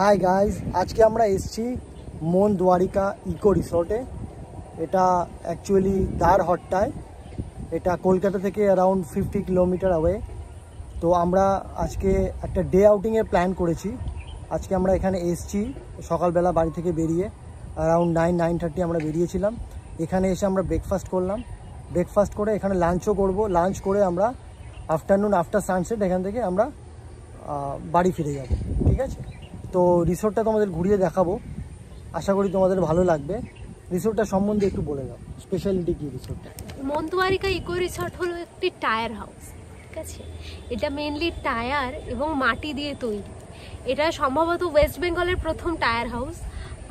Hi guys, আজকে আমরা এসেছি মন দ্বারিকা ইকো রিসর্টে। এটা অ্যাকচুয়ালি দারহট্টায়, এটা কলকাতা থেকে অ্যারাউন্ড 50 কিলোমিটার অ্যাওয়ে। তো আমরা আজকে একটা ডে আউটিংয়ের প্ল্যান করেছি। আজকে আমরা এখানে এসেছি সকালবেলা বাড়ি থেকে বেরিয়ে, অ্যারাউন্ড 9-9:30 আমরা বেরিয়েছিলাম। এখানে এসে আমরা ব্রেকফাস্ট করলাম, ব্রেকফাস্ট করে এখানে লাঞ্চও করব। লাঞ্চ করে আমরা আফটারনুন আফটার সানসেট এখান থেকে আমরা বাড়ি ফিরে যাব। ঠিক আছে, তো রিসোর্টটা তোমাদের ঘুরিয়ে দেখাবো, আশা করি তোমাদের ভালো লাগবে। রিসোর্টটা সম্বন্ধে একটু বলে দাও, স্পেশালিটি কি রিসোর্টটা? মন দ্বারিকা ইকো রিসর্ট হলো একটি টায়ার হাউস। ঠিক আছে, এটা মেনলি টায়ার এবং মাটি দিয়ে তৈরি। এটা সম্ভবত ওয়েস্ট বেঙ্গলের প্রথম টায়ার হাউস।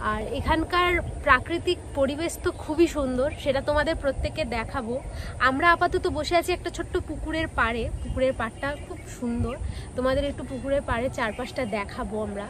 আর এখানকার প্রাকৃতিক পরিবেশ তো খুবই সুন্দর, সেটা তোমাদের প্রত্যেককে দেখাবো। আমরা আপাতত বসে আছি একটা ছোট্ট পুকুরের পাড়ে। পুকুরের পাড়টা খুব সুন্দর, তোমাদের একটু পুকুরের পাড়ে চারপাশটা দেখাবো আমরা।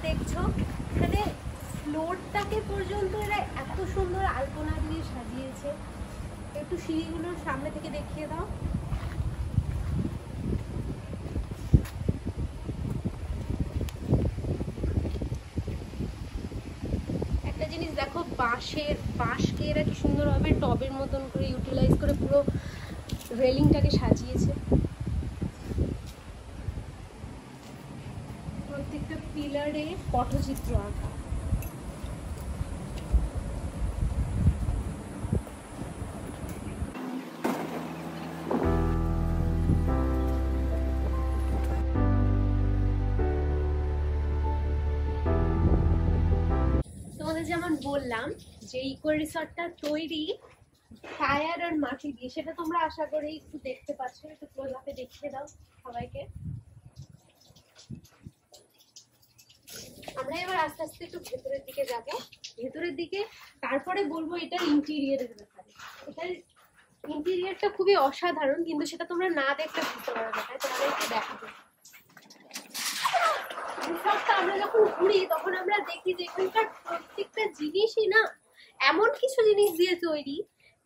দেখছো এখানে ফ্লোরটাকে পর্যন্ত এরা এত সুন্দর আলপনা দিয়ে সাজিয়েছে। একটু সিঁড়িগুলোর সামনে থেকে দেখিয়ে দাও। একটা জিনিস দেখো, বাঁশকে এরা কি সুন্দরভাবে টবের মতন করে ইউটিলাইজ করে পুরো রেলিংটাকে সাজিয়েছে। প্রত্যেকটা পিলারে পটচিত্র আঁকা। তোমাদের যেমন বললাম যে ইকো রিসর্টটা তৈরি টায়ার আর মাটি দিয়ে, সেটা তোমরা আশা করি একটু দেখতে পাচ্ছ। একটু ক্লোজ আপে দেখিয়ে দাও সবাইকে। আমরা এবার আস্তে আস্তে একটু ভেতরের দিকে যাব, ভেতরের দিকে, তারপরে বলবো এটার ইন্টেরিয়রের ব্যাপারে। এটার ইন্টেরিয়রটা খুবই অসাধারণ, কিন্তু সেটা তোমরা না দেখলে বুঝতে পারবে না, তোমাদেরকে দেখাবো। রিসর্টটা আমরা যখন ঘুরি তখন আমরা দেখি যে এখানকার প্রত্যেকটা জিনিসই না এমন কিছু জিনিস দিয়ে তৈরি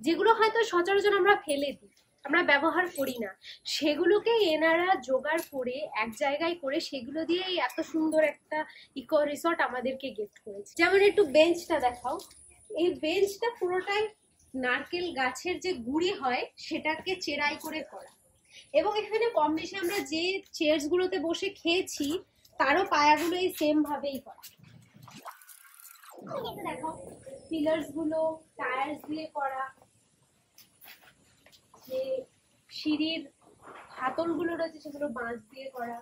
যেগুলো হয়তো সচরাচর আমরা ফেলে দিই, আমরা ব্যবহার করি না। সেগুলোকে এনারা জোগাড় করে এক জায়গায় করে সেগুলো দিয়ে এত সুন্দর একটা ইকো রিসর্ট আমাদেরকে গিফট করেছে। যেমন একটু বেঞ্চটা দেখাও। এই বেঞ্চটা পুরোটাই নারকেল গাছের যে গুঁড়ি হয় সেটাকে চেরাই করে করা, এবং এখানে কম বেশি আমরা যে চেয়ার্স গুলোতে বসে খেয়েছি তারও পায়াগুলো এই সেম ভাবেই করা। দেখো পিলার্স গুলো টায়ার্স দিয়ে করা, যে সিঁড়ির হাতল গুলো রয়েছে সেগুলো বাঁশ দিয়ে করা।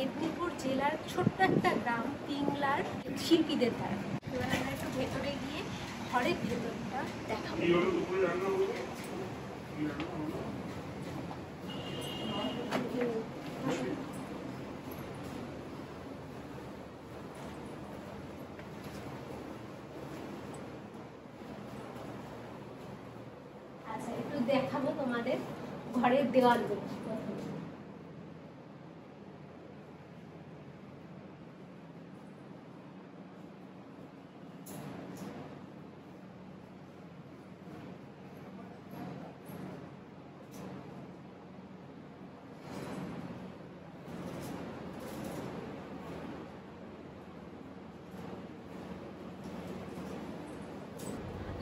মেদিনীপুর জেলার ছোট্ট একটা গ্রাম পিংলার শিল্পীদের দ্বারা। এবার আমরা একটু ভেতরে গিয়ে ঘরের ভেতরটা দেখাবো। আচ্ছা, একটু দেখাবো তোমাদের ঘরের দেওয়ালগুলো।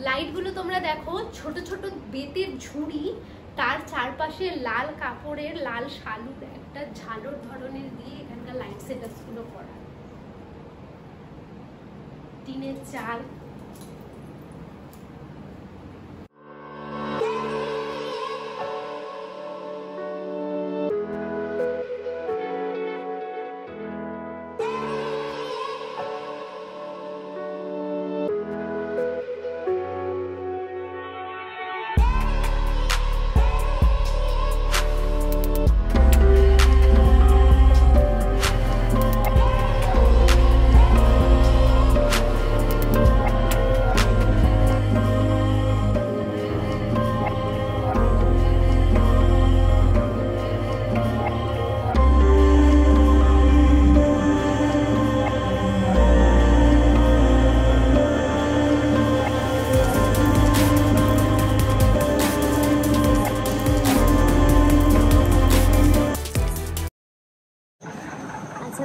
লাইটগুলো তোমরা দেখো, ছোট ছোট বেতের ঝুড়ি, তার চারপাশে লাল কাপড়ের লাল শালুর একটা ঝালর ধরনের দিয়ে এখানকার লাইট সেটআপস গুলো করা। টিনের চাল,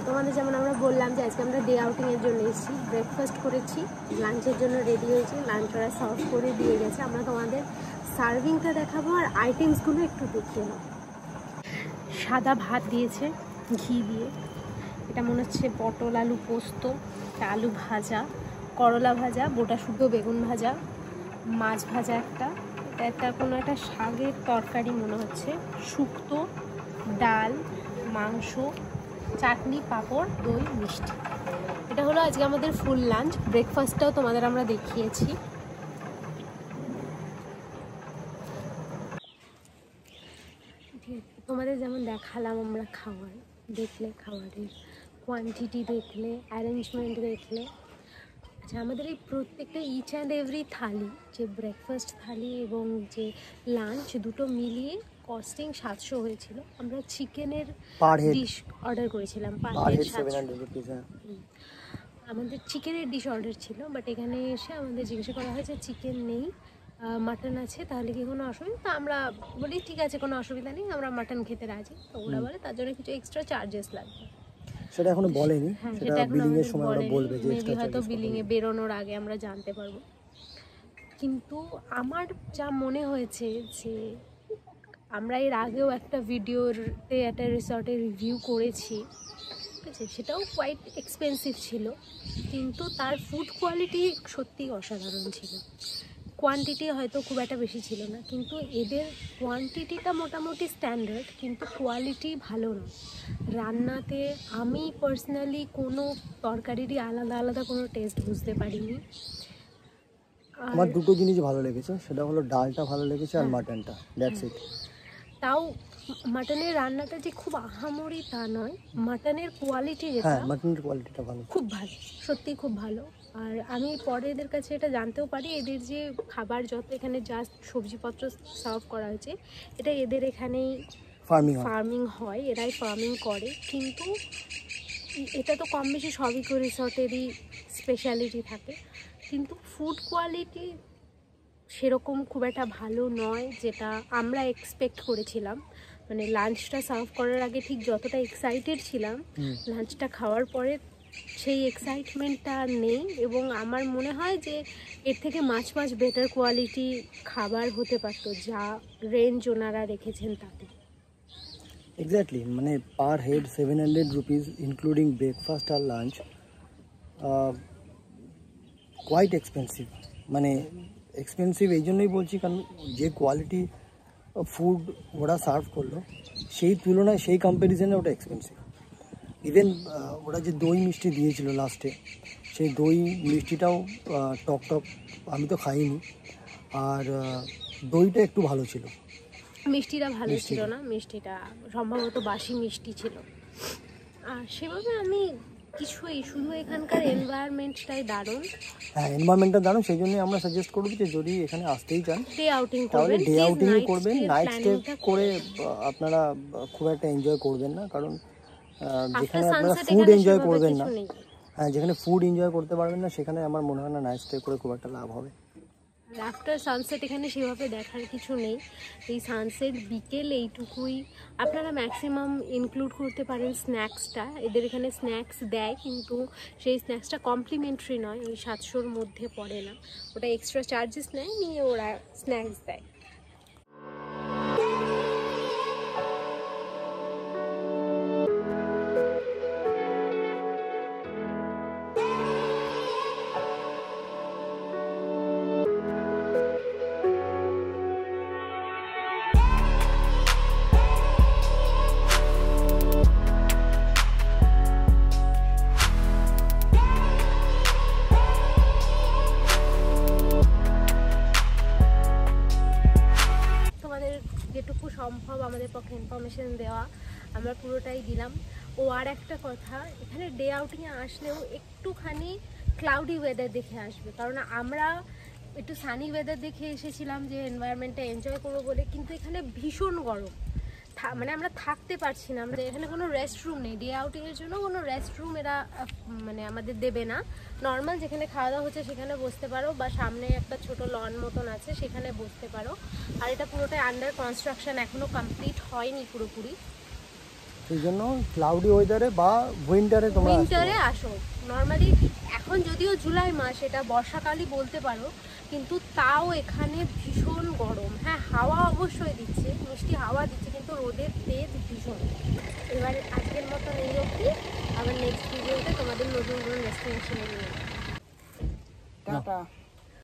তোমাদের যেমন আমরা বললাম যে আজকে আমরা ডে আউটিংয়ের জন্য এসেছি, ব্রেকফাস্ট করেছি, লাঞ্চের জন্য রেডি হয়েছি, লাঞ্চ ওরা সার্ভ করে দিয়ে গেছে। আমরা তোমাদের সার্ভিংটা দেখাবো আর আইটেমসগুলো একটু দেখিয়ে নাও। সাদা ভাত দিয়েছে ঘি দিয়ে, এটা মনে হচ্ছে পটল আলু পোস্ত, আলু ভাজা, করলা ভাজা, গোটা শুকনো বেগুন ভাজা, মাছ ভাজা একটা, এটা একটা কোনো একটা শাকের তরকারি মনে হচ্ছে, শুক্তো, ডাল, মাংস, চাটনি, পাঁপড়, দই, মিষ্টি। এটা হলো আজকে আমাদের ফুল লাঞ্চ। ব্রেকফাস্টটাও তোমাদের আমরা দেখিয়েছি। তোমাদের যেমন দেখালাম আমরা খাবার দেখলে, খাবারের কোয়ান্টিটি দেখলে, অ্যারেঞ্জমেন্ট দেখলে। আচ্ছা, আমাদের এই প্রত্যেকটা ইচ অ্যান্ড এভরি থালি, যে ব্রেকফাস্ট থালি এবং যে লাঞ্চ, দুটো মিলিয়ে কস্টিং 700 হয়েছিল। আমরা চিকেনের ডিশ অর্ডার করেছিলাম, আমাদের চিকেনের ডিশ অর্ডার ছিল, বাট এখানে এসে আমাদের জিজ্ঞাসা করা হয়েছে চিকেন নেই, মাটন আছে, তাহলে কি কোনো অসুবিধা? তো আমরা বলি ঠিক আছে, কোনো অসুবিধা নেই, আমরা মাটন খেতে রাজি। তো ওরা বলে তার জন্য কিছু এক্সট্রা চার্জেস লাগবে। সেটা এখনো বলেনি, সেটা বিলিং এর সময় ওরা বলবে, যে মেবি হয়তো বিলিং এ বেরোনোর আগে আমরা জানতে পারবো। কিন্তু আমার যা মনে হয়েছে যে আমরা এর আগেও একটা ভিডিওতে একটা রিসর্টে রিভিউ করেছি, ঠিক আছে, সেটাও কোয়াইট এক্সপেন্সিভ ছিল, কিন্তু তার ফুড কোয়ালিটি সত্যিই অসাধারণ ছিল। কোয়ান্টিটি হয়তো খুব একটা বেশি ছিল না, কিন্তু এদের কোয়ান্টিটিটা মোটামুটি স্ট্যান্ডার্ড, কিন্তু কোয়ালিটি ভালো না। রান্নাতে আমি পার্সোনালি কোনো তরকারিরই আলাদা আলাদা কোনো টেস্ট বুঝতে পারিনি। আমার দুটো জিনিস ভালো লেগেছে, সেটা হলো ডালটা ভালো লেগেছে আর মাটনটা, দ্যাটস ইট। তাও মাটনের রান্নাটা যে খুব আহামরি তা নয়, মাটনের কোয়ালিটি যেটা, মাটনের কোয়ালিটিটা ভালো, খুব ভালো, সত্যি খুব ভালো। আর আমি পরে এদের কাছে এটা জানতেও পারি, এদের যে খাবার যত এখানে জাস্ট সবজিপত্র সার্ভ করা হয়েছে, এটা এদের এখানেই ফার্মিং হয়, এরাই ফার্মিং করে। কিন্তু এটা তো কম বেশি সবই করে রিসর্টেরই স্পেশালিটি থাকে, কিন্তু ফুড কোয়ালিটি সেরকম খুব একটা ভালো নয় যেটা আমরা এক্সপেক্ট করেছিলাম। মানে লাঞ্চটা সার্ভ করার আগে ঠিক যতটা এক্সাইটেড ছিলাম, লাঞ্চটা খাওয়ার পরে সেই এক্সাইটমেন্টটা নেই। এবং আমার মনে হয় যে এর থেকে মাছ বেটার কোয়ালিটি খাবার হতে পারত, যা রেঞ্জ ওনারা রেখেছেন তাতে। এক্স্যাক্টলি, মানে per head 700 rupees including breakfast আর লাঞ্চ, কোয়াইট এক্সপেন্সিভ। মানে এক্সপেন্সিভ এই জন্যই বলছি কারণ যে কোয়ালিটি ফুড ওরা সার্ভ করলো, সেই তুলনায়, সেই কম্প্যারিজনে ওটা এক্সপেন্সিভ। ইভেন ওরা যে দই মিষ্টি দিয়েছিল লাস্টে, সেই দই মিষ্টিটাও টক টক, আমি তো খাইনি। আর দইটা একটু ভালো ছিল, মিষ্টিটা ভালো ছিল না, মিষ্টিটা সম্ভবত বাসি মিষ্টি ছিল। আর সেভাবে আমি কিছুই, শুধু এখানকার এনভায়রনমেন্টটাই দারুণ। হ্যাঁ, এনভায়রনমেন্টটা দারুণ, সেই জন্যই আমরা সাজেস্ট করবো যে যদি এখানে আসতেই চান ডে আউটিং তাহলে করবেন, ডে আউটিংই করবেন। নাইট স্টে করে করবেন। আপনারা খুব একটা এনজয় করবেন না, কারণ যেখানে After আপনারা sunset ফুড এখানে এনজয় সেভাবে করবেন না, কিছু নেই। হ্যাঁ যেখানে ফুড এনজয় করতে পারবেন না সেখানে আমার মনে হয় না নাইট স্টে করে খুব একটা লাভ হবে। আফটার সানসেট এখানে সেভাবে দেখার কিছু নেই। এই সানসেট বিকেল এইটুকুই আপনারা ম্যাক্সিমাম ইনক্লুড করতে পারেন স্ন্যাক্সটা। এদের এখানে স্ন্যাক্স দেয়, কিন্তু সেই স্ন্যাক্সটা কমপ্লিমেন্টারি নয়, ওই 700-র মধ্যে পড়ে না, ওটা এক্সট্রা চার্জেস নেয়, নিয়ে ওরা স্ন্যাক্স দেয়। যেটুকু সম্ভব আমাদের পক্ষে ইনফরমেশন দেওয়া আমরা পুরোটাই দিলাম। ও আর একটা কথা, এখানে ডে আউটিংয়ে আসলেও একটুখানি ক্লাউডি ওয়েদার দেখে আসবে, কারণ আমরা একটু সানি ওয়েদার দেখে এসেছিলাম যে এনভায়রনমেন্টটা এনজয় করবো বলে, কিন্তু এখানে ভীষণ গরম, মানে আমরা থাকতে পারছি না। আমাদের এখানে কোনো রেস্টরুম নেই, ডে আউটিংয়ের জন্য কোনো রেস্টরুম এরা মানে আমাদের দেবে না। নর্মাল যেখানে খাওয়া দাওয়া হচ্ছে সেখানে বসতে পারো, বা সামনে একটা ছোট লন মতন আছে সেখানে বসতে পারো। আর এটা পুরোটাই আন্ডার কনস্ট্রাকশন, এখনও কমপ্লিট হয়নি পুরোপুরি। সেই জন্য ক্লাউডি ওয়েদারে বা উইন্টারে আসো। নর্মালি এখন যদিও জুলাই মাস, এটা বর্ষাকালই বলতে পারো, কিন্তু তাও এখানে ভীষণ গরম। হ্যাঁ, হাওয়া অবশ্যই দিচ্ছে, মিষ্টি হাওয়া দিচ্ছে, কিন্তু রোদের তেজ ভীষণ। এবার আজকের মতন এই অবধি, আবার নেক্সট ভিডিওতে তোমাদের নতুন কোনো ডেস্টিনেশনে নিয়ে। টাটা।